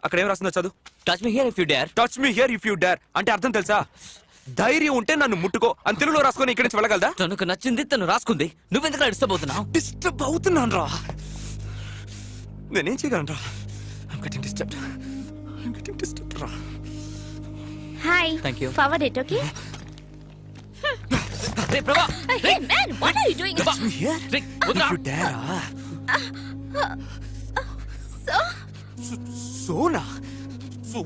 అక్కడ ఏం రాస్తుందో చదువు. Touch me here if you dare. Touch me here if you dare అంటే అర్థం తెలుసా? ధైర్యం ఉంటే నన్ను ముట్టుకో అని తెలుగులో రాసుకొని ఇక్కడి నుంచి వెళ్ళగలదా? తనకు నచ్చింది తను రాసుకుంది, నువ్వెందుకు డిస్టర్బ్ అవుతున్నావు? డిస్టర్బ్ అవుతున్నాను రా. నేనేం చేయగలను రా? I'm getting disturbed రా. Hi. Thank you. Forward it, okay? రే ప్రభా, Hey man, what are you doing? Touch me here ray if వదరా. you dare రా. So, Sona so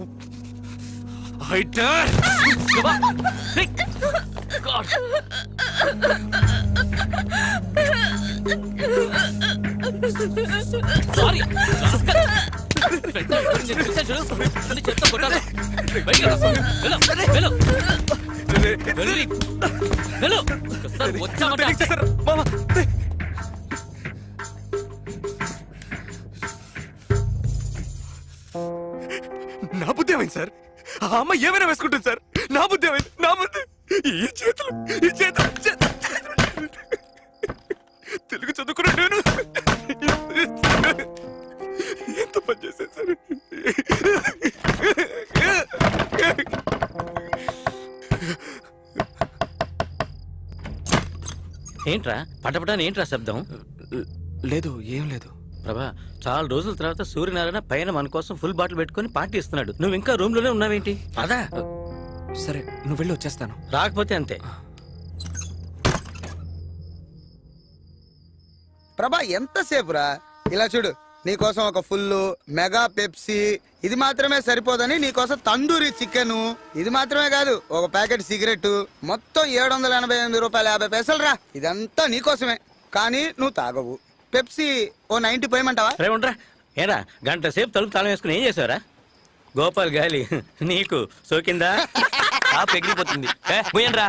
I dare. ప్రభా, రే గాడ్. Sorry rascal. చెత్త కొట్టాలి. బయటికి రా. వెళ్ళు వెళ్ళు వెళ్ళు. వచ్చామంటే మామ నా బుద్ధి ఏమైంది సార్? ఆ అమ్మ ఏమైనా వేసుకుంటుంది సార్. నా బుద్ధి ఏమైంది? నా బుద్ధి ఈ చేతులు తెలుగు చదువుకున్నా నేను ఎంత పని చేశాను సార్. ఏంట్రా పటపటాని ఏంట్రా శబ్దం? లేదు ఏం లేదు ప్రభా, చాలా రోజుల తర్వాత సూర్యనారాయణ పైన మన కోసం ఫుల్ బాటిల్ పెట్టుకుని పార్టీ ఇస్తున్నాడు. నువ్వు ఇంకా రూమ్ లోనే ఉన్నావేంటి? అదా సరే నువ్వు వెళ్ళి వచ్చేస్తాను. రాకపోతే అంతే. ప్రభా ఎంతసేపు రా? ఇలా చూడు, నీకోసం ఒక ఫుల్ మెగా పెప్సీ, ఇది మాత్రమే సరిపోదని నీకోసం తందూరి చికెన్, ఇది మాత్రమే కాదు ఒక ప్యాకెట్ సిగరెట్, మొత్తం 788 రూపాయల 50 పైసలు రా. ఇదంతా నీకోసమే, కానీ నువ్వు తాగవు. పెప్సీ ఓ 90 పోయమంటావా? రే ఉండరా. ఏరా గంట సేపు తలుపు తాళం వేసుకుని ఏం చేసావరా? గోపాల్ గాలి నీకు సోకిందా? ఎగిరిపోతుంది. ముయ్యండ్రా.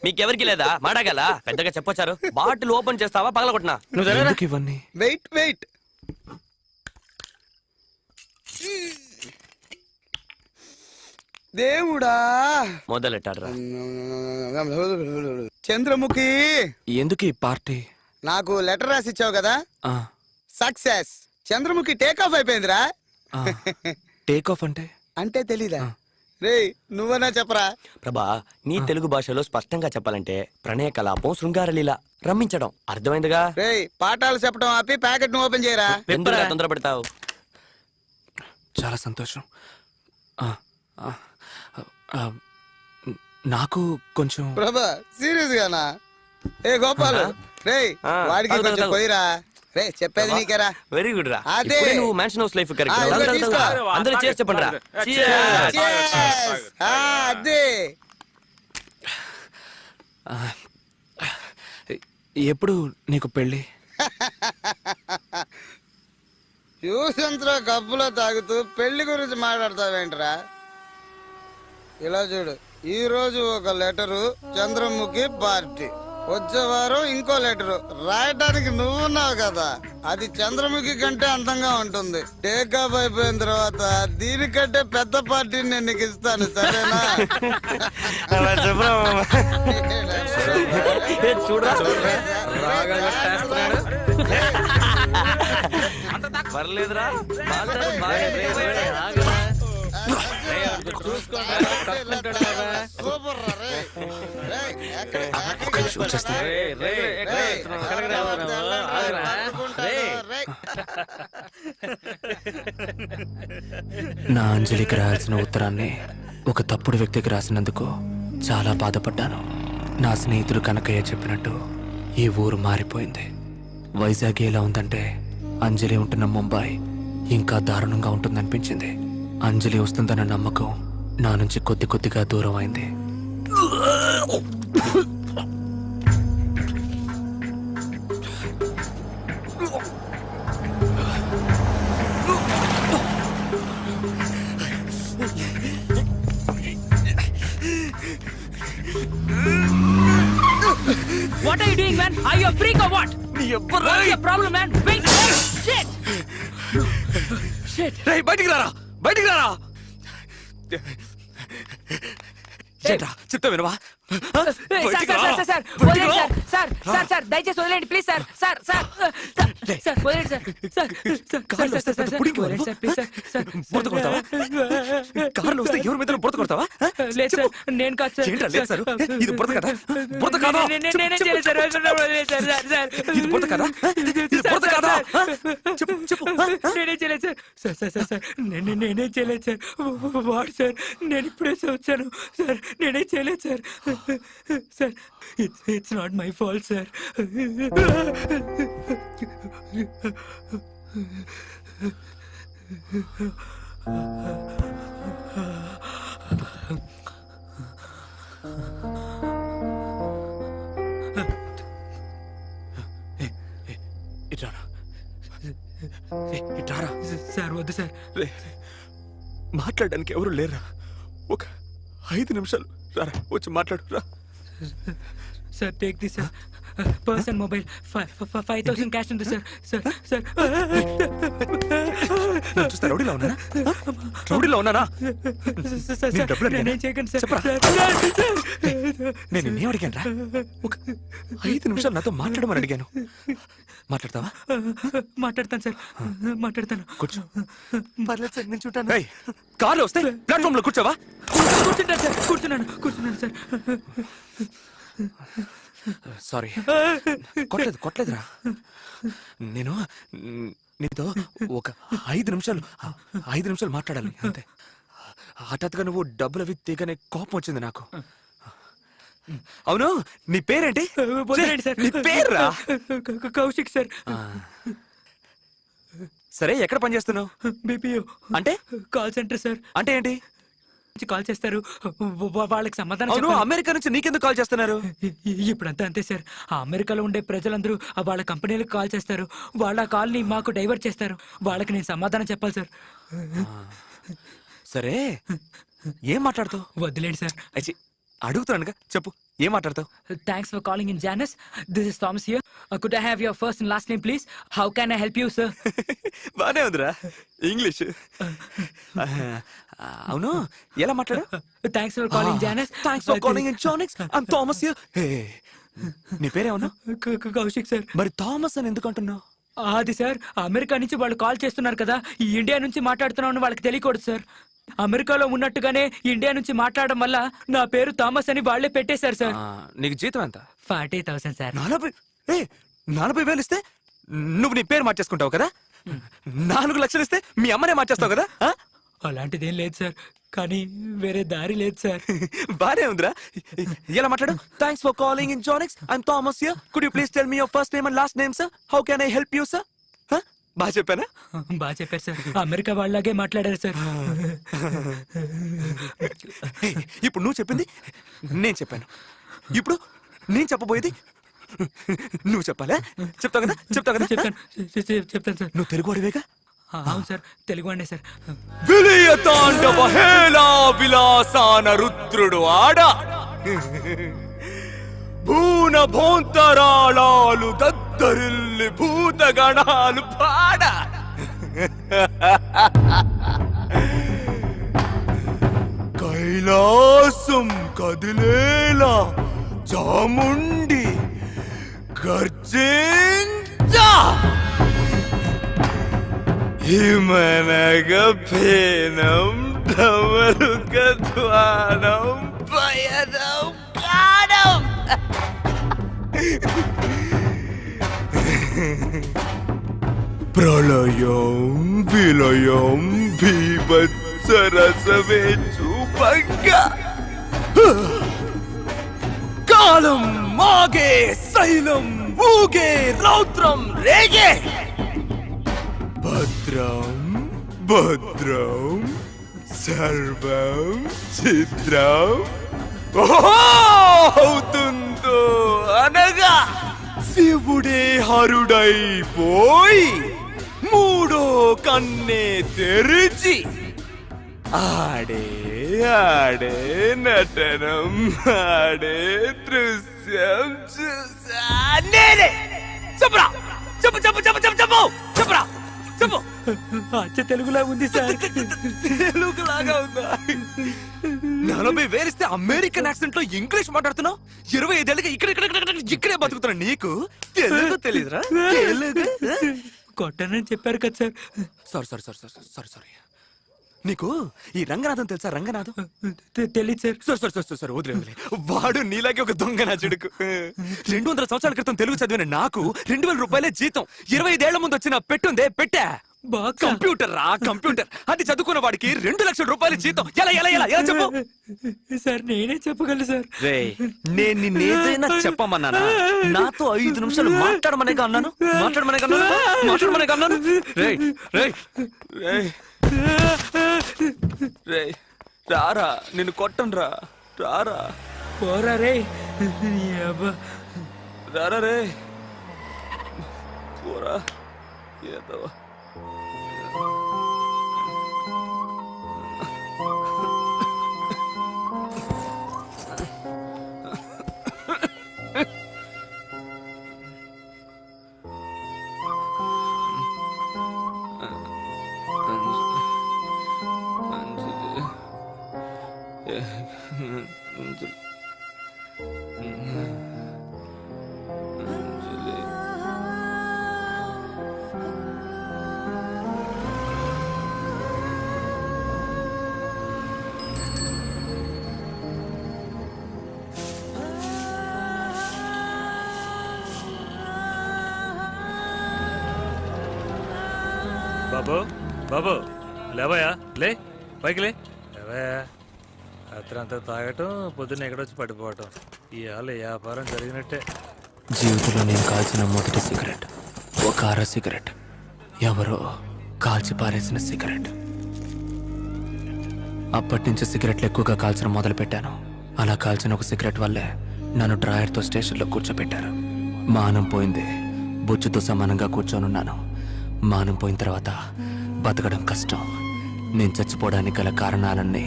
మీకెవరికి లేదా మాడగల? పెద్దగా చెప్పొచ్చారు. బాటిల్ ఓపెన్ చేస్తావా పగలగొట్టినా? నువ్వు జరగరా. ఎందుకు ఇవన్నీ? వెయిట్ దేవుడా, మొదలెట్టాడ్రా. చంద్రముఖి, ఎందుకు ఈ పార్టీ? నాకు లెటర్ రాసి ఇచ్చావు కదా, ఆ, సక్సెస్. చంద్రముఖి టేక్ ఆఫ్ అయిపోయిందిరా. ఆ. టేక్ ఆఫ్ అంటే? అంటే తెలీదా? రే నువ్వన్నా చెప్పరా. ప్రభా, నీ తెలుగు భాషలో స్పష్టంగా చెప్పాలంటే ప్రణయ కలాపం, శృంగారలీల, రమ్మించడం. అర్థమైందిగా? రే పాఠాలు చెప్పడం ఆపి ప్యాకెట్ ను ఓపెన్ చేయరా. ఎందుకు తొందరపడతావు? చాలా సంతోషం. ఆ, ఆ, ఆ, నాకు కొంచెం ప్రభా సీరియస్ గానా? ఏ గోపాల్, రే వాడికి తాగు, కొంచెం తాగు. పోయిరా. రే చెప్పేది నీకేరా. వెరీ గుడ్ రా. అదే. ఇప్పుడే నువ్వు మ్యాన్షన్ హౌస్ లైఫ్ ఆ, ఇదిగో తీసుకో. అందరూ చేసి చెప్పండి రా. Cheers. ఆ, అదే. ఎప్పుడు నీకు పెళ్ళి? ట్యూషన్స్ లో కప్పులో తాగుతూ పెళ్లి గురించి మాట్లాడతావేంట్రా? ఇలా చూడు, ఈ రోజు ఒక లెటరు, చంద్రముఖి పార్టీ. వచ్చే వారం ఇంకో లెటరు రాయటానికి నువ్వున్నావు కదా, అది చంద్రముఖి కంటే అందంగా ఉంటుంది. టేకాఫ్ అయిపోయిన తర్వాత దీనికంటే పెద్ద పార్టీని నేను నీకు ఇస్తాను, సరేనా? చూడరా పర్లేదురా. సూపర్ రా, రే. రే, ఎక్కడ ఒక్క నిమిషం వచ్చేస్తాను. నా అంజలికి రాయాల్సిన ఉత్తరాన్ని ఒక తప్పుడు వ్యక్తికి రాసినందుకు చాలా బాధపడ్డాను. నా స్నేహితుడు కనకయ్య చెప్పినట్టు ఈ ఊరు మారిపోయింది. వైజాగ్ ఎలా ఉందంటే అంజలి ఉంటున్న ముంబై ఇంకా దారుణంగా ఉంటుందనిపించింది. అంజలి వస్తుందన్న నమ్మకం నా నుంచి కొద్ది కొద్దిగా దూరం అయింది. What are you doing, man? Are you a freak or what? What's your problem, man? Wait! Shit! Shit! రేయ్ బయటికి రారా, బయటికి రారా. చెప్తా వినవా? సార్ వదిలేండి సార్ సార్ సార్ దయచేసి వదిలేండి please sir sir sir sir వదిలేండి సార్ వదిలేండి సార్ ప్లీజ్ సార్ కార్లో వస్తే ఎవరి మీద బురద కొడతావా? లేదు సార్ నేను కాదు సార్ ఏంట్రా లేదు సార్? ఇది బురద కదా? బురద కాదా? నేనే చేయలేదు సార్ ఇది బురద కదా? ఇది బురద కాదా? చెప్పు. నేనే చేయలేదు సార్ సార్ నేనే చేయలేదు సార్ వాడు సార్ నేను ఇప్పుడే వచ్చాను సార్ నేనే చేయలేదు sir sir it's not my fault sir ఇట్రారా. సార్ వద్దు సార్ మాట్లాడడానికి ఎవరు లేరా? ఒక 5 నిమిషాలు రారా, వచ్చి మాట్లాడు రా. Sir take this sir person mobile 5,000 cash ఉంది సార్ సార్ సార్ చూస్తా రౌడీలో ఉన్నానా? రౌడీలో ఉన్నానా? నేను డబ్బులు అడిగానా? నేనేం చేయకండి సార్ చెప్పరా? నేను నిన్నేం అడిగాను రా? ఒక 5 నిమిషాలు నాతో మాట్లాడమని అడిగాను. మాట్లాడతావా? మాట్లాడతాను సార్ మాట్లాడతాను కూర్చో. పర్లేదు సార్, నేను చూడాను. కార్లో వస్తే ప్లాట్ఫామ్ లో కూర్చోవా? కూర్చుంటాను సార్ కూర్చున్నాను సార్ సారీ, కొట్టలేదురా. నేను నీతో ఒక 5 నిమిషాలు మాట్లాడాలి అంతే. హఠాత్తుగా నువ్వు డబ్బులు అవి తీగనే కోపం వచ్చింది నాకు. అవును, నీ పేరేంటి? వదిలేండి సార్ నీ పేర్రా? కౌశిక్ సార్. సరే, ఎక్కడ పని చేస్తున్నావు? బీపీఓ అంటే కాల్ సెంటర్ సార్. అంటే ఏంటి? కాల్ చేస్తారు వాళ్ళకి సమాధానం అవును, చెప్పాలి. అమెరికా నుంచి నీకెందుకు కాల్ చేస్తున్నారు? ఇప్పుడంతా అంతే సార్. ఆ అమెరికాలో ఉండే ప్రజలందరూ వాళ్ళ కంపెనీలకు కాల్ చేస్తారు. వాళ్ళ కాల్ ని మాకు డైవర్ట్ చేస్తారు. వాళ్ళకి నేను సమాధానం చెప్పాలి సార్. సరే, ఏం మాట్లాడతావు? వదిలేండి సార్. అడుగుతున్నానుగా, చెప్పు, ఏం మాట్లాడతావు? Thanks for calling in Janus. This is Thomas here. Could I have your first and last name please? How can I help you sir? బానే ఉందిరా ఇంగ్లీష్. అవును, ఎలా మాట్లాడు? Thanks for calling Janus. Thanks for calling in Janus. I'm Thomas here. నీ పేరేమన్నా? Kaushik sir. మరి Thomas అని ఎందుకు అంటున్నావు? అది సార్, అమెరికా నుంచి వాళ్ళు కాల్ చేస్తున్నారు కదా, ఈ ఇండియా నుంచి మాట్లాడుతున్నామని వాళ్ళకి తెలియకూడదు సార్. అమెరికాలో ఉన్నట్టుగానే ఇండియా నుంచి మాట్లాడడం వల్ల నా పేరు థామస్ అని వాళ్లే పెట్టేశారు సార్. నీకు జీతం ఎంత? 40,000 సార్. 40,000 ఇస్తే నువ్వు నీ పేరు మార్చేసుకుంటావు కదా? 4 లక్షలు ఇస్తే మీ అమ్మనే మార్చేస్తావు కదా? అలాంటిదేం లేదు సార్, కానీ వేరే దారి లేదు సార్. బానే ఉందిరా. ఎలా మాట్లాడు? Thanks for calling in జానిక్స్. I'm Thomas here. Could you please tell me your first name and last name sir? How can I help you sir? బాగా చెప్పానా? బాగా చెప్పారు సార్. అమెరికా వాళ్ళలాగే మాట్లాడారు సార్. ఇప్పుడు నువ్వు చెప్పింది నేను చెప్పాను. ఇప్పుడు నేను చెప్పబోయేది నువ్వు చెప్పాలా? చెప్తావు కదా? చెప్తాను సార్. నువ్వు తెలుగు వాడివేగా? అవును సార్, తెలుగు అండి సార్. విలయ తాండవ హేళా విలాసాన రుద్రుడు ఆడ భూన భోంతరాళాలు దద్దరిల్లి భూతగణాలు పాడ కైలాసం కదిలేలా చాముండి గర్జించా హిమనగ ఫేనం ధమరుక ధ్వానం పయనం కాడం ప్రళయం విలయం భీభత్సరసమే చూపంగ కాలం మాగే శైలం ఊగే రౌద్రం రేగే భద్రం భద్రం సర్వం చిత్రం అవుతుందో అనగా శివుడే హరుడైపోయి మూడో కన్నే తెరిచి ఆడే ఆడే నటనం ఆడే దృశ్యం చూసా నేనే. చెప్పరా? చెప్పు చెప్పు చెప్పు చెప్పు చెప్పు చెప్పరా? చెప్పు అచ్చ తెలుగులా ఉంది సార్. తెలుగులాగా ఉందా? 40 వేలిస్తే అమెరికన్ యాక్సెంట్ లో ఇంగ్లీష్ మాట్లాడుతున్నావు. 25 ఏళ్ళకి ఇక్కడే బతుకుతున్నా. నీకు తెలుగు తెలీదురా? తెలుగు కొట్టనని చెప్పారు కదా సార్. సారీ. నీకు ఈ రంగనాథం తెలుసా? రంగనాథం తెలీదు సార్. సరే వదిలే. వాడు నీలాగే ఒక దొంగ నా చెడుకు. 200 సంవత్సరాల క్రితం తెలుగు చదివిన నాకు 2000 రూపాయలే జీతం. 25 ఏళ్ల ముందు వచ్చిన పెట్టుందే పెట్టా. కంప్యూటర్ రా కంప్యూటర్. అది చదువుకున్న వాడికి 2 లక్షల రూపాయల జీతం. ఎలా చెప్పు సార్? నేనే చెప్పగలను సార్. నేను నిన్నేదైనా చెప్పమన్నానా? నాతో 5 నిమిషాలు మాట్లాడమనేగా అన్నాను. రారా, నిన్ను కొట్టనురా. రారా పోరా రే. రారా రే. పోరా ఏదో. బాబు లేవయా, లే పైకి లే. లేవయా. రాత్రంతా తాగటం, పొద్దున్న ఎక్కడొచ్చి పడిపోవటం. ఇవాళ వ్యాపారం జరిగినట్టే. జీవితంలో నేను కాల్చిన మొదటి సిగరెట్ ఒక అర సిగరెట్. ఎవరో కాల్చి పారేసిన సిగరెట్. అప్పటి నుంచి సిగరెట్లు ఎక్కువగా కాల్చడం మొదలు పెట్టాను. అలా కాల్చిన ఒక సిగరెట్ వల్లే నన్ను డ్రాయర్తో స్టేషన్లో కూర్చోబెట్టారు. మానం పోయింది. బుచ్చుతో సమానంగా కూర్చొనున్నాను. మానం పోయిన తర్వాత బతకడం కష్టం. నేను చచ్చిపోవడానికి గల కారణాలన్నీ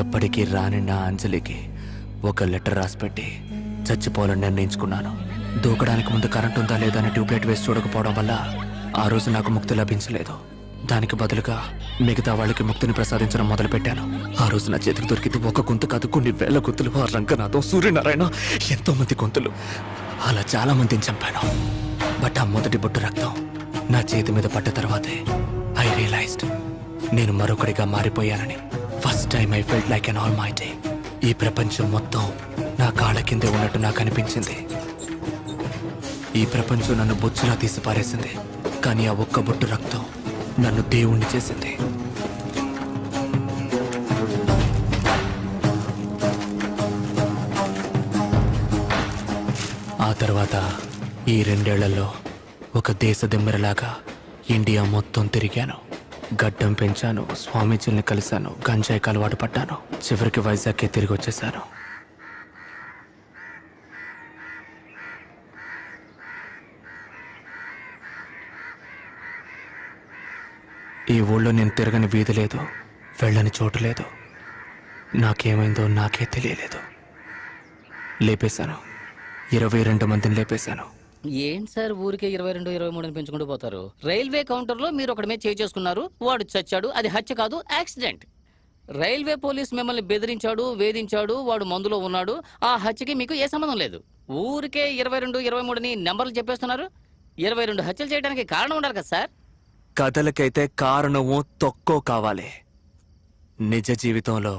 ఎప్పటికీ రాని నా అంజలికి ఒక లెటర్ రాసిపెట్టి చచ్చిపోవాలని నిర్ణయించుకున్నాను. దూకడానికి ముందు కరెంట్ ఉందా లేదా అని ట్యూబ్లైట్ వేసి చూడకపోవడం వల్ల ఆ రోజు నాకు ముక్తి లభించలేదు. దానికి బదులుగా మిగతా వాళ్ళకి ముక్తిని ప్రసాదించడం మొదలుపెట్టాను. ఆ రోజు నా చేతికి దొరికింది ఒక గొంతు కాదు, కొన్ని వేల గొంతులు. ఆ రంగనాథం, సూర్యనారాయణ, ఎంతో మంది గొంతులు. అలా చాలా మందిని చంపాను. బట్ ఆ మొదటి బొట్టు రక్తం నా చేతి మీద పడ్డ తర్వాతే ఐ రియలైజ్డ్ నేను మరొకడిగా మారిపోయానని. First time I felt like an almighty. ఈ ప్రపంచం మొత్తం నా కాళ్ళ కిందే ఉన్నట్టు నాకు అనిపించింది. ఈ ప్రపంచం నన్ను బొచ్చులా తీసి పారేసింది. కానీ ఆ ఒక్క బొట్టు రక్తం నన్ను దేవుణ్ణి చేసింది. ఆ తర్వాత ఈ 2 ఏళ్లలో ఒక దేశదిమ్మెరలాగా ఇండియా మొత్తం తిరిగాను. గడ్డం పెంచాను, స్వామీజీల్ని కలిశాను, గంజాయికి అలవాటు పడ్డాను. చివరికి వైజాగ్కే తిరిగి వచ్చేసాను. ఈ ఊళ్ళో నేను తిరగని వీధి లేదు, వెళ్ళని చోటు లేదు. నాకేమైందో నాకే తెలియలేదు. లేపేశాను. 22 మందిని లేపేశాను. ఏంటి సార్ ఊరికే 22, 23 పెంచుకుంటూ పోతారు? రైల్వే కౌంటర్ లో మీరు ఒకటి మీద చేసుకున్నారు, వాడు చచ్చాడు. అది హత్య కాదు, యాక్సిడెంట్. రైల్వే పోలీస్ మిమ్మల్ని బెదిరించాడు, వేధించాడు, వాడు మందులో ఉన్నాడు. ఆ హత్యకి మీకు ఏ సంబంధం లేదు. ఊరికే 22, 23 నెంబర్లు చెప్పేస్తున్నారు. 22 హత్యలు చేయడానికి కారణం ఉండాలి కదా సార్? కథలకైతే కారణమో తొక్కో కావాలి. నిజ జీవితంలో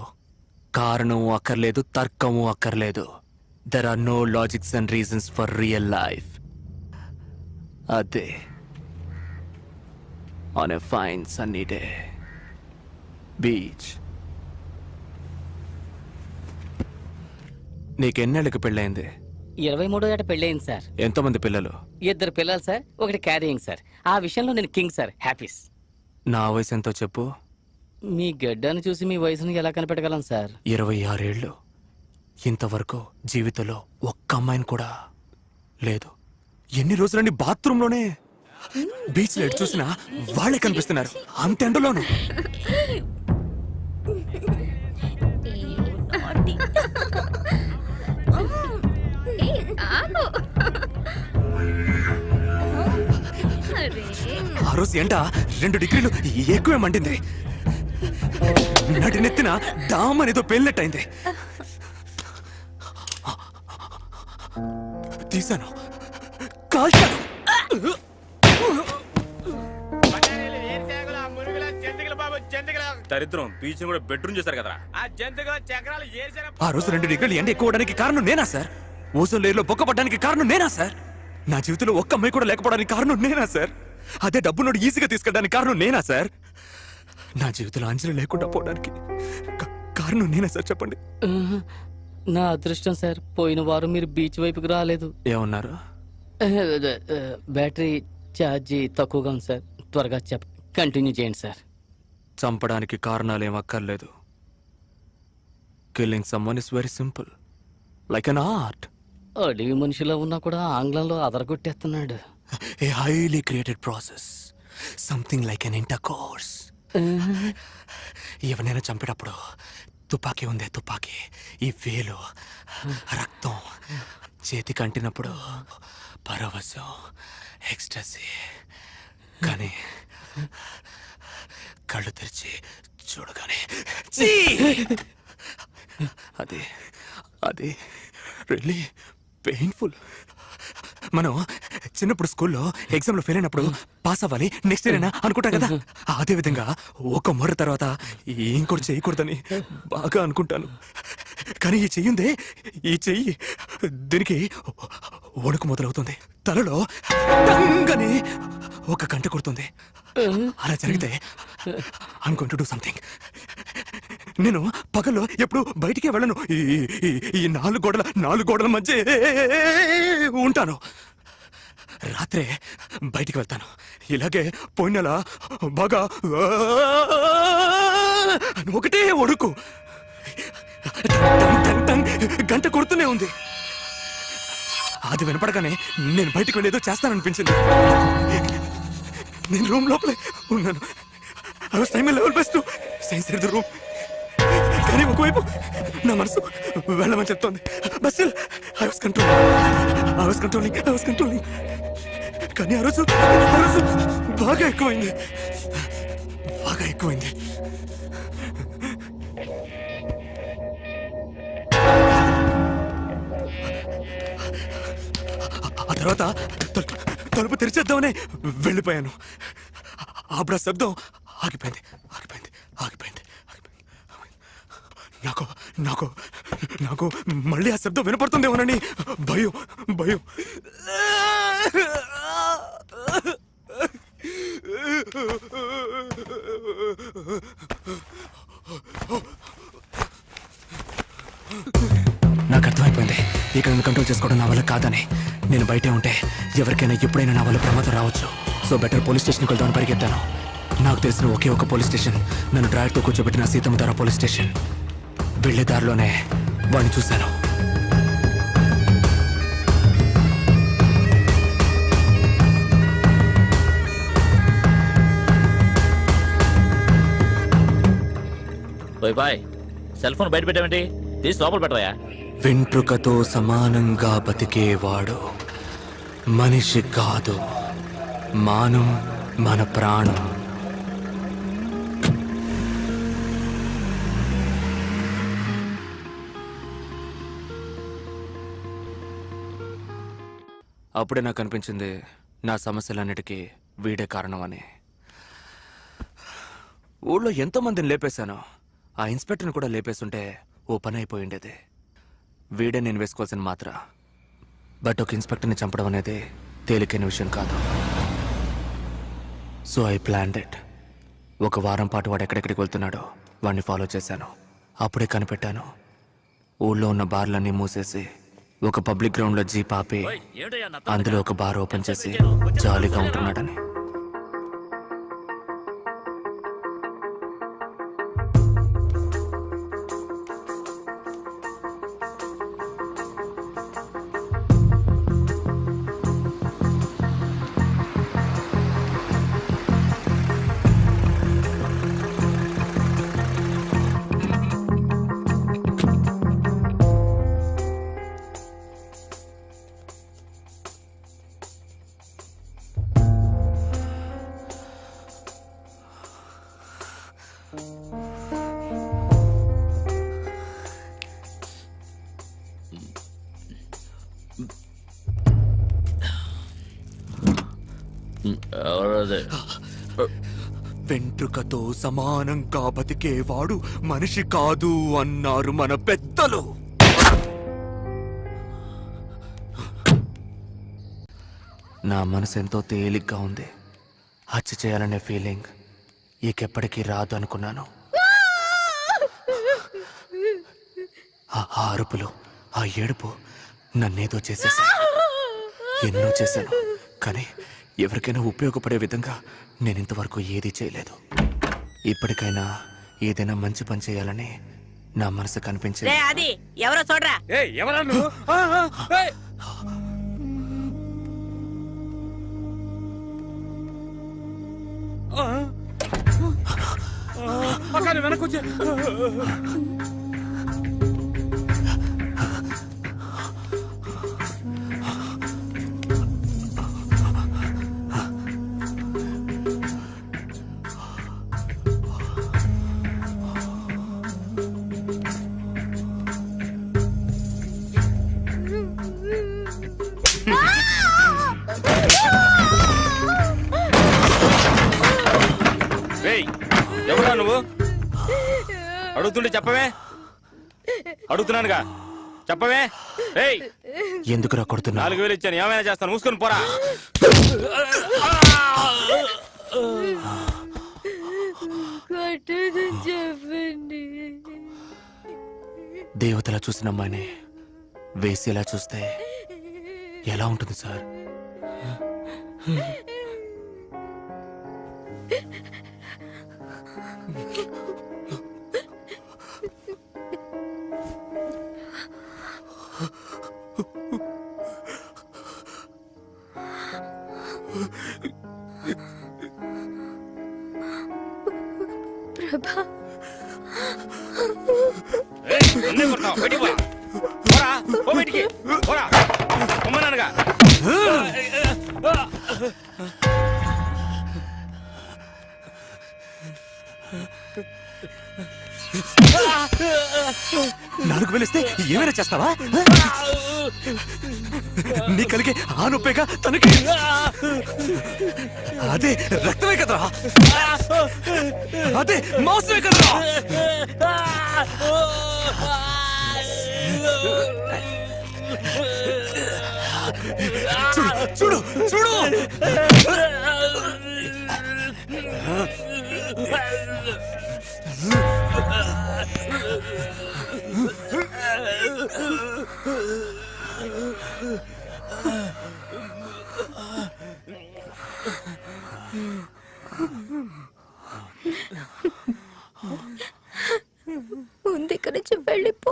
కారణము అక్కర్లేదు, తర్కము అక్కర్లేదు. There are no logics and reasons for real life. అదే on a fine sunny day, beach. నీకెన్నేళ్ళకి పెళ్ళైంది? 23 ఏట పెళ్ళయింది సార్. ఎంతమంది పిల్లలు? 2 పిల్లలు సార్, ఒకటి క్యారియింగ్ సార్. ఆ విషయంలో నేను కింగ్ సార్, హ్యాపీస్. నా వయసు ఎంతో చెప్పు. మీ గడ్డాన్ని చూసి మీ వయసును ఎలా కనిపెట్టగలను సార్? 26 ఏళ్ళు. ఇంతవరకు జీవితంలో ఒక్క అమ్మాయిని కూడా లేదు. ఎన్ని రోజులండి బాత్రూంలోనే. బీచ్ లో ఎటు చూసినా వాళ్ళే కనిపిస్తున్నారు, అంత ఎండలోను. ఆ రోజు ఎండ 2 డిగ్రీలు ఎక్కువే మండింది. నడినెత్తిన డామ్ అనేదో పేలినట్టయింది. తీశాను, కాల్చాను. దరిద్రం బీచ్ కూడా బెడ్రూమ్ చేశారు కదా. ఆ రోజు 2 డిగ్రీలు ఎండ ఎక్కువ అవడానికి కారణం నేనా సార్? ఓజోన్ లేయర్లో బొక్క పడ్డానికి కారణం నేనా సార్? నా జీవితంలో ఒక్క అమ్మాయి కూడా లేకపోవడానికి కారణం నేనా సార్? అదే డబ్బునోడు ఈజీగా తీసుకెళ్ళడానికి కారణం నేనా సార్? నా జీవితంలో అంజలి లేకుండా పోవడానికి కారణం నేనా సార్? చెప్పండి. నా అదృష్టం సార్, పోయిన వారం మీరు బీచ్ వైపుకి రాలేదు. ఏమన్నారు? బ్యాటరీ ఛార్జీ తక్కువగా ఉంది సార్. త్వరగా కంటిన్యూ చేయండి సార్. చంపడానికి కారణాలు ఏం అక్కర్లేదు. Killing someone is very simple, like an art. అడవి మనిషిలో ఉన్నా కూడా ఆంగ్లంలో అదరగొట్టేస్తున్నాడు. A highly created process, something like an intercourse. ఎవరినైనా చంపేటప్పుడు తుపాకీ ఉందే తుపాకీ, ఈ వేలు రక్తం చేతికి అంటినప్పుడు పరవశం, ఎక్స్టసీ. కానీ కళ్ళు తెరిచి చూడగానే ఛీ! అది అది రియల్లీ పెయిన్ఫుల్. మనం చిన్నప్పుడు స్కూల్లో ఎగ్జామ్లో ఫెయిల్ అయినప్పుడు పాస్ అవ్వాలి, నెక్స్ట్ ఇయర్ అయినా అనుకుంటాం కదా. అదే విధంగా ఒక మొర్ర తర్వాత ఇంకోటి చేయకూడదని బాగా అనుకుంటాను. కానీ ఈ చెయ్యిందే, ఈ చెయ్యి దీనికి వణుకు మొదలవుతుంది. తలలో టంగని ఒక గంట కొడుతుంది. అలా జరిగితే I'm going to do something. నేను పగల్లో ఎప్పుడు బయటికే వెళ్ళను. ఈ 4 గోడల మధ్య ఉంటాను. రాత్రే బయటికి వెళ్తాను. ఇలాగే పోయిన నెల బాగా ఒకటే వణుకు గంట కొడుతూనే ఉంది. అది వినపడగానే నేను బయటికి వెళ్ళేదో చేస్తాననిపించింది. నేను రూమ్ లోపలే ఉన్నాను. I was trying my level best to stay inside the room. కానీ ఒకవైపు నా మనసు వెళ్ళమని చెప్తోంది. But still I was controlling. కానీ ఆ రోజు బాగా ఎక్కువైంది. ఆ తర్వాత తలుపు తెరిచేద్దామని వెళ్ళిపోయాను. అప్పుడు ఆ శబ్దం ఆగిపోయింది. నాకు మళ్ళీ ఆ శబ్దం వినపడుతుందేమోనని భయం. నాకు అర్థమైపోయింది, ఇక్కడ కంట్రోల్ చేసుకోవడం నా వల్ల కాదని. నేను బయటే ఉంటే ఎవరికైనా ఎప్పుడైనా నా వల్ల ప్రమాదం రావచ్చు. సో బెటర్ పోలీస్ స్టేషన్కి వెళ్దామని పరిగెత్తాను. నాకు తెలిసిన ఒకే ఒక పోలీస్ స్టేషన్ నన్ను డ్రైవర్తో కూర్చోబెట్టిన సీతమ్మధార పోలీస్ స్టేషన్. వెళ్లే దారిలోనే వాడిని చూశాను. బాయ్ సెల్ ఫోన్ బయట పెట్టామండి, తీసి లోపల పెట్టవా. వెంట్రుకతో సమానంగా బతికేవాడు మనిషి కాదు, మానం మన ప్రాణం. అప్పుడే నాకు అనిపించింది నా సమస్యలన్నిటికీ వీడే కారణం అని. ఊళ్ళో ఎంతో మందిని లేపేశాను. ఆ ఇన్స్పెక్టర్ని కూడా లేపేస్తుంటే ఓ పని అయిపోయి ఉండేది. వీడే నేను వేసుకోవాల్సిన మాత్ర. బట్ ఒక ఇన్స్పెక్టర్ని చంపడం అనేది తేలికైన విషయం కాదు. So I planned it. ఒక వారం పాటు వాడు ఎక్కడెక్కడికి వెళ్తున్నాడో వాడిని ఫాలో చేశాను. అప్పుడే కనిపెట్టాను, ఊళ్ళో ఉన్న బార్లన్నీ మూసేసి ఒక పబ్లిక్ గ్రౌండ్లో జీప్ ఆపి అందులో ఒక బార్ ఓపెన్ చేసి జాలీగా ఉంటున్నాడని. ఎవరది? వెంట్రుకతో సమానంగా బతికేవాడు మనిషి కాదు అన్నారు మన పెద్దలు. నా మనసు ఎంతో తేలిగ్గా ఉంది. హత్య చేయాలనే ఫీలింగ్ ఇకెప్పటికీ రాదు అనుకున్నాను. ఆ అరుపులు, ఆ ఏడుపు నన్నేదో చేసేసాయి. ఎన్నో చేశాను, కానీ ఎవరికైనా ఉపయోగపడే విధంగా నేను ఇంతవరకు ఏదీ చేయలేదు. ఇప్పటికైనా ఏదైనా మంచి పని చేయాలని నా మనసు కనిపించింది. అది ఎవరో చూడరా. ఎవరా నువ్వు? వెనకొచ్చే ఎవరా నువ్వు? అడుగుతుండే చెప్పవే. అడుగుతున్నానుగా చెప్పవే. ఏయ్ ఎందుకురా కొడుతున్నా? 4000 ఇచ్చాను, ఏమైనా చేస్తాను, మూసుకొని పోరా. చెప్పండి. దేవతలా చూసిన అమ్మాయిని వేసేలా చూస్తే ఎలా ఉంటుంది సార్? ప్రభా, నన్నే కొడతావా? బయటికి పోరా. పోరా, పో బయటికి. పోరా. పొమ్మన్నానుగా. నాలుగు వేలిస్తే ఏమైనా చేస్తావా? నీ కలిగే ఆ నొప్పేగా తనకి. అదే రక్తమే కదరా, అదే మాంసమే కదరా. చూడు చూడు చూడు. ముందు ఇక్కడి నుంచి వెళ్ళిపో.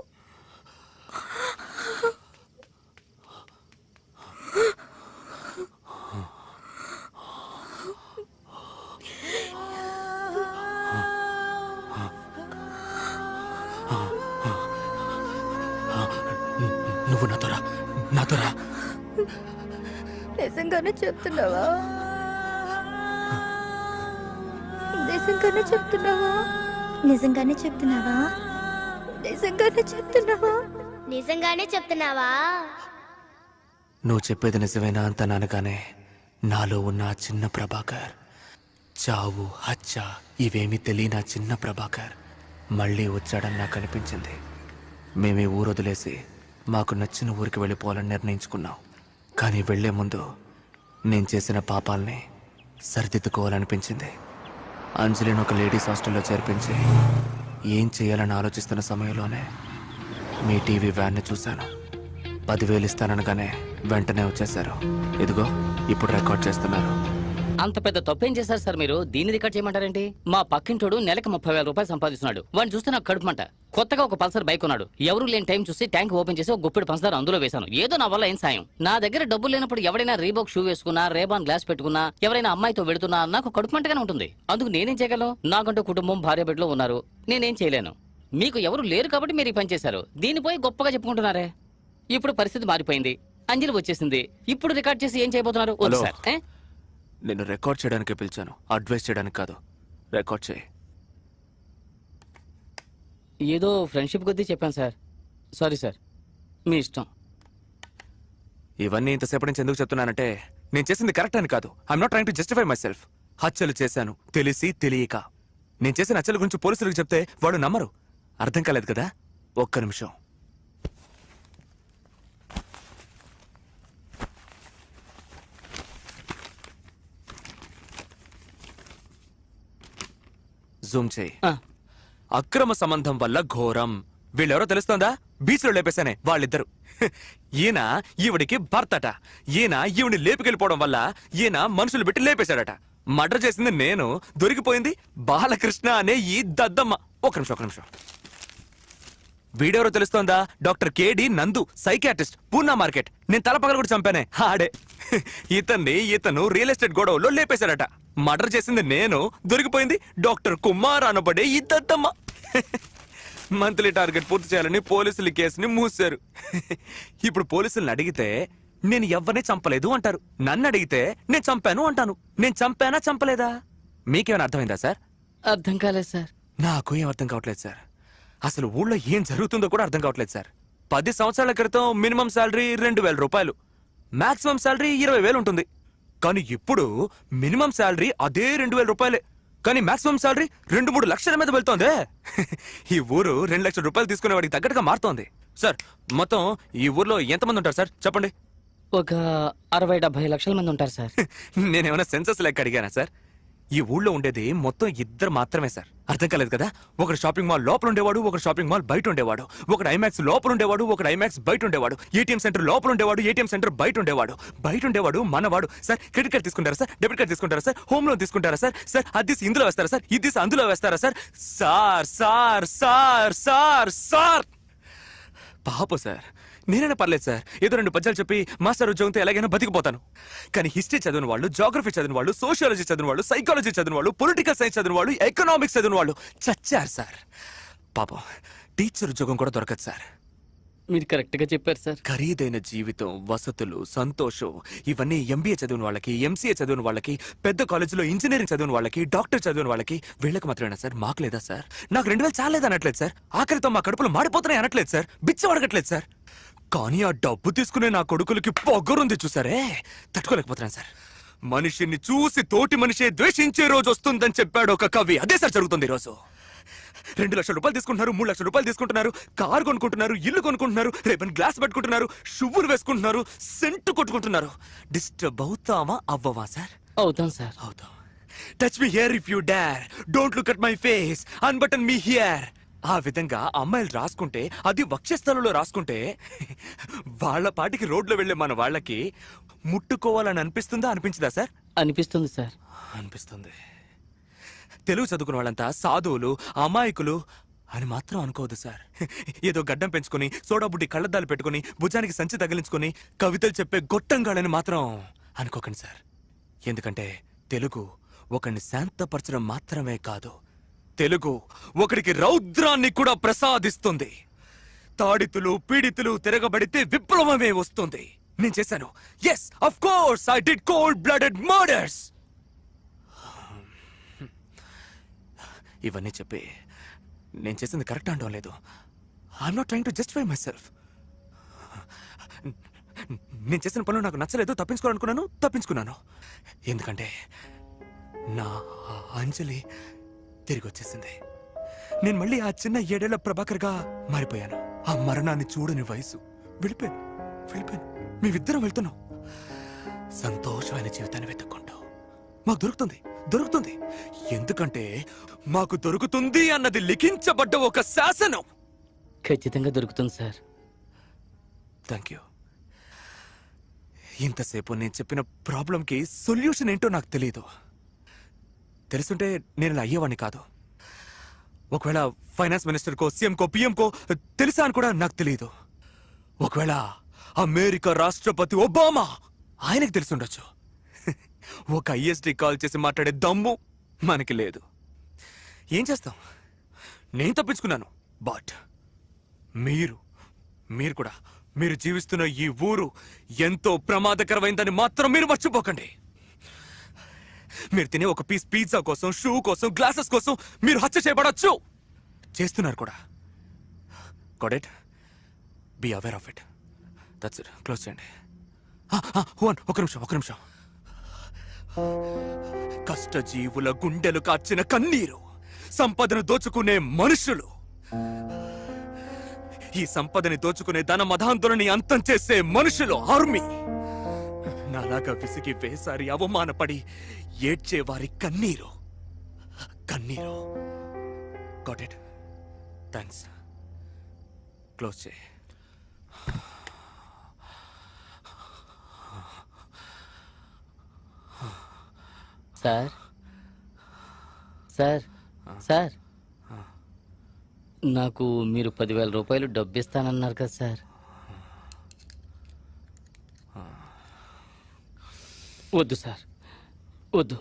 నువ్వు నాతోరా, నాతోరా. నిజంగానే చెప్తున్నావా? నిజంగానే చెప్తున్నావా? నిజంగానే చెప్తున్నావా? నిజంగానే చెప్తున్నావా? నిజంగానే చెప్తున్నావా? నువ్వు చెప్పేది నిజమేనా అంత నానగానే నాలో ఉన్న ఆ చిన్న ప్రభాకర్, చావు హత్య ఇవేమీ తెలియని ఆ చిన్న ప్రభాకర్ మళ్ళీ వచ్చాడని నాకు అనిపించింది. మేమే ఊరు వదిలేసి మాకు నచ్చిన ఊరికి వెళ్ళిపోవాలని నిర్ణయించుకున్నాం. కానీ వెళ్లే ముందు నేను చేసిన పాపాలని సరిదిద్దుకోవాలనిపించింది. అంజలిని ఒక లేడీస్ హాస్టల్లో చేర్పించి ఏం చేయాలని ఆలోచిస్తున్న సమయంలోనే మీ టీవీ వ్యాన్ని చూశాను. 10,000 ఇస్తాననగానే వెంటనే వచ్చేశారు. ఇదిగో ఇప్పుడు రికార్డ్ చేస్తున్నారు. అంత పెద్ద తప్పేం చేశారు సార్ మీరు? దీన్ని రికార్డ్ చేయమంటారేంటి? మా పక్కింటోడు నెలకు 30,000 రూపాయలు సంపాదిస్తున్నాడు. వాడిని చూస్తే నాకు కడుపుమంట. కొత్తగా ఒక పల్సర్ బైక్ ఉన్నాడు. ఎవరు లేని టైం చూసి ట్యాంక్ ఓపెన్ చేసి ఒక గుప్పెడు పంచదార అందులో వేశాను. ఏదో నా వల్ల ఏం సాయం. నా దగ్గర డబ్బులు లేనప్పుడు ఎవరైనా రీబాక్ షూ వేసుకున్నా, రేబాన్ గ్లాస్ పెట్టుకున్నా, ఎవరైనా అమ్మాయితో వెడుతున్నా నాకు కడుపుమంటగానే ఉంటుంది. అందుకు నేనేం చేయగలను? నాకంటూ కుటుంబం, భార్య బిడ్డలు ఉన్నారు. నేనేం చేయలేను. మీకు ఎవరు లేరు కాబట్టి మీరు ఈ పని చేశారు. దీన్ని పోయి గొప్పగా చెప్పుకుంటున్నారే. ఇప్పుడు పరిస్థితి మారిపోయింది. అంజలి వచ్చేసింది. ఇప్పుడు రికార్డ్ చేసి ఏం చేయబోతున్నారు? వద్దు సార్. నేను రికార్డ్ చేయడానికి పిలిచాను, అడ్వైస్ చేయడానికి కాదు. రికార్డ్ చేయి. ఏదో ఫ్రెండ్షిప్ కొద్దీ చెప్పాను సార్. సారీ సార్, మీ ఇష్టం. ఇవన్నీ ఇంతసేపటి నుంచి ఎందుకు చెప్తున్నానంటే నేను చేసింది కరెక్ట్ అని కాదు. I'm not trying to justify my self. హత్యలు చేశాను తెలిసి తెలియక. నేను చేసిన హత్యల గురించి పోలీసులకు చెప్తే వాడు నమ్మరు. అర్థం కాలేదు కదా? ఒక్క నిమిషం. జూమ్ చేయి. అక్రమ సంబంధం వల్ల ఘోరం. వీళ్ళెవరో తెలుస్తోందా? బీచ్ లో లేపేశానే వాళ్ళిద్దరు. ఈయన ఈవిడికి భర్తట. ఈయన ఈవిని లేపుకెళ్ళిపోవడం వల్ల ఈయన మనుషులు పెట్టి లేపేశాడట. మర్డర్ చేసింది నేను, దొరికిపోయింది బాలకృష్ణ అనే ఈ దద్దమ్మ. ఒక నిమిషం. వీడెవరో తెలుస్తోందా? డాక్టర్ కేడి నందు, సైకియాట్రిస్ట్, పూనా మార్కెట్. నేను తలపగలు కూడా చంపానే ఆడే. ఇతను రియల్ ఎస్టేట్ గొడవలో లేపేశాడట. మర్డర్ చేసింది నేను, దొరికిపోయింది డాక్టర్ కుమార్ అనబడే ఈ దద్దమ్మ. మంత్లీ టార్గెట్ పూర్తి చేయాలని పోలీసులు కేసుని మూసారు. ఇప్పుడు పోలీసుల్ని అడిగితే నేను ఎవ్వరిని చంపలేదు అంటారు. నన్ను అడిగితే నేను చంపాను అంటాను. నేను చంపానా చంపలేదా? మీకేమైనా అర్థమైందా సార్? అర్థం కాలేదు సార్. నాకు ఏం అర్థం కావట్లేదు సార్. అసలు ఊళ్ళో ఏం జరుగుతుందో కూడా అర్థం కావట్లేదు సార్. 10 సంవత్సరాల క్రితం మినిమం శాలరీ 2,000 రూపాయలు, మాక్సిమం శాలరీ 20,000 ఉంటుంది. కానీ ఇప్పుడు మినిమం శాలరీ అదే 2,000 రూపాయలే, కానీ మాక్సిమం శాలరీ 2-3 లక్షల మీద వెళ్తోందే. ఈ ఊరు 2 లక్షల రూపాయలు తీసుకునే వాడికి తగ్గట్టుగా మారుతోంది. సార్, మొత్తం ఈ ఊర్లో ఎంతమంది ఉంటారు సార్ చెప్పండి? ఒక 60-70 లక్షల మంది ఉంటారు సార్. నేనేమైనా సెన్సస్ లెక్క అడిగానా సార్? ఈ ఊళ్ళో ఉండేది మొత్తం 2 మాత్రమే సార్. అర్థం కాలేదు కదా? ఒకడు షాపింగ్ మాల్ లోపల ఉండేవాడు, ఒకడు షాపింగ్ మాల్ బయట ఉండేవాడు. ఒకడు ఐమాక్స్ లోపల ఉండేవాడు, ఒకడు ఐమాక్స్ బయట ఉండేవాడు. ఏటీఎం సెంటర్ లోపల ఉండేవాడు, ఏటీఎం సెంటర్ బయట ఉండేవాడు. బయట ఉండేవాడు మనవాడు. సార్, క్రెడిట్ కార్డ్ తీసుకుంటారా సార్? డెబిట్ కార్డ్ తీసుకుంటారా సార్? హోమ్ లోన్ తీసుకుంటారా సార్? సార్, అది ఇందులో వేస్తారా సార్? ఇది అందులో వేస్తారా sir? Sir sir sir sir sir పాప సార్, నేనైనా పర్లేదు సార్. ఏదో 2 పద్యాలు చెప్పి మాస్టర్ ఉద్యోగంతో ఎలాగైనా బతికిపోతాను. కానీ హిస్టరీ చదివిన వాళ్ళు, జాగ్రఫీ చదివిన వాళ్ళు, సోషియాలజీ చదివిన వాళ్ళు, సైకాలజీ చదివిన వాళ్ళు, పొలిటికల్ సైన్స్ చదివిన వాళ్ళు, ఎకనామిక్స్ చదివిన వాళ్ళు చచ్చారు సార్. పాపం టీచర్ ఉద్యోగం కూడా దొరకదు సార్. మీరు కరెక్ట్ గా చెప్పారు సార్. ఖరీదైన జీవితం, వసతులు, సంతోషం ఇవన్నీ ఎంబీఏ చదివిన వాళ్ళకి, ఎంసీఏ చదివిన వాళ్ళకి, పెద్ద కాలేజీలో ఇంజనీరింగ్ చదివిన వాళ్ళకి, డాక్టర్ చదివిన వాళ్ళకి, వీళ్ళకి మాత్రమేనా సార్? మాకు లేదా సార్? నాకు 2,000 చాలేదు అనట్లేదు సార్. ఆఖరితో మా కడుపులు మాడిపోతున్నాయి అనట్లేదు సార్. బిచ్చం అడగట్లేదు సార్. కానీ ఆ డబ్బు తీసుకునే నా కొడుకులకి పొగరుంది చూసారే, తట్టుకోలేకపోతున్నాను సార్. మనిషిని చూసి తోటి మనిషే ద్వేషించే రోజు వస్తుందని చెప్పాడు ఒక కవి. అదే సార్ జరుగుతుంది ఈ రోజు. 2 లక్షల రూపాయలు తీసుకుంటున్నారు, 3 లక్షల రూపాయలు తీసుకుంటున్నారు, కారు కొనుక్కుంటున్నారు, ఇల్లు కొనుక్కుంటున్నారు, రేపని గ్లాస్ పెట్టుకుంటున్నారు, షువ్వులు వేసుకుంటున్నారు, సెంటు కొట్టుకుంటున్నారు. డిస్టర్బ్ అవుతామా అవ్వవా సార్? అవుతాం సార్. అవుతాం. Touch me here if you dare, don't look at my face, unbutton me here. ఆ విధంగా అమ్మాయిలు రాసుకుంటే, అది వక్షస్థలంలో రాసుకుంటే, వాళ్ళ పాటికి రోడ్లో వెళ్లే మన వాళ్ళకి ముట్టుకోవాలని అనిపిస్తుందా అనిపించదా సార్? అనిపిస్తుంది సార్. అనిపిస్తుంది. తెలుగు చదువుకున్న వాళ్ళంతా సాధువులు, అమాయకులు అని మాత్రం అనుకోవద్దు సార్. ఏదో గడ్డం పెంచుకొని, సోడా బుడ్డి కళ్ళద్దాలు పెట్టుకుని, భుజానికి సంచి తగిలించుకొని కవితలు చెప్పే గొట్టంగాళ్ళని మాత్రం అనుకోకండి సార్. ఎందుకంటే తెలుగు ఒకరిని శాంతపరచడం మాత్రమే కాదు, తెలుగు ఒకడికి రౌద్రాన్ని కూడా ప్రసాదిస్తుంది. తాడితులు, పీడితులు తిరగబడితే విప్లవమే వస్తుంది. నేను చేశాను. Yes, of course I did cold blooded murders. ఇవన్నీ చెప్పి నేను చేసింది కరెక్ట్ అనడం లేదు. I'm not trying to justify myself. నేను చేసిన పనులు నాకు నచ్చలేదు, తప్పించుకున్నాను. ఎందుకంటే నా అంజలి తిరిగి వచ్చేసింది. నేను మళ్ళీ ఆ చిన్న 7 ఏళ్ల ప్రభాకర్గా మారిపోయాను. ఆ మరణాన్ని చూడని వయసు. వెళ్ళిపోయాను. మేమిద్దరం వెళ్తున్నాం సంతోషమైన జీవితాన్ని వెతుక్కుంటూ. మాకు దొరుకుతుంది. ఎందుకంటే మాకు దొరుకుతుంది అన్నది లిఖించబడ్డ ఒక శాసనం. ఖచ్చితంగా దొరుకుతుంది సార్. Thank you. ఇంతసేపు నేను చెప్పిన ప్రాబ్లంకి సొల్యూషన్ ఏంటో నాకు తెలియదు. తెలుసుంటే నేను ఇలా అయ్యేవాడిని కాదు. ఒకవేళ ఫైనాన్స్ మినిస్టర్కో, సీఎంకో, పిఎంకో తెలుసా అని కూడా నాకు తెలియదు. ఒకవేళ అమెరికా రాష్ట్రపతి ఒబామా ఆయనకు తెలుసుండొచ్చు. ఒక ఐఎస్డి కాల్ చేసి మాట్లాడే దమ్ము మనకి లేదు. ఏం చేస్తాం? నేను తప్పించుకున్నాను. బట్ మీరు కూడా మీరు జీవిస్తున్న ఈ ఊరు ఎంతో ప్రమాదకరమైందని మాత్రం మీరు మర్చిపోకండి. మీరు తినే ఒక పీస్ పిజ్జా కోసం, షూ కోసం, గ్లాసెస్ కోసం మీరు హత్య చేయబడచ్చు. చేస్తున్నారు కూడా. Got it? Be aware of it. That's it. Close చేయండి. ఒక నిమిషం. కష్టజీవుల గుండెలు కార్చిన కన్నీరు, సంపదను దోచుకునే మనుషులు, ఈ సంపదని దోచుకునే ధన మధాంతులని అంతం చేసే మనుషులు, ఆర్మీ. నాలాగా విసిగి వేసారి అవమానపడి ఏడ్చే వారి కన్నీరు. Got it. థ్యాంక్స్. క్లోజ్ చేయి. సార్ సార్ సార్ నాకు మీరు 10,000 రూపాయలు డబ్బు ఇస్తానన్నారు కదా సార్. వద్దు సార్, వద్దు.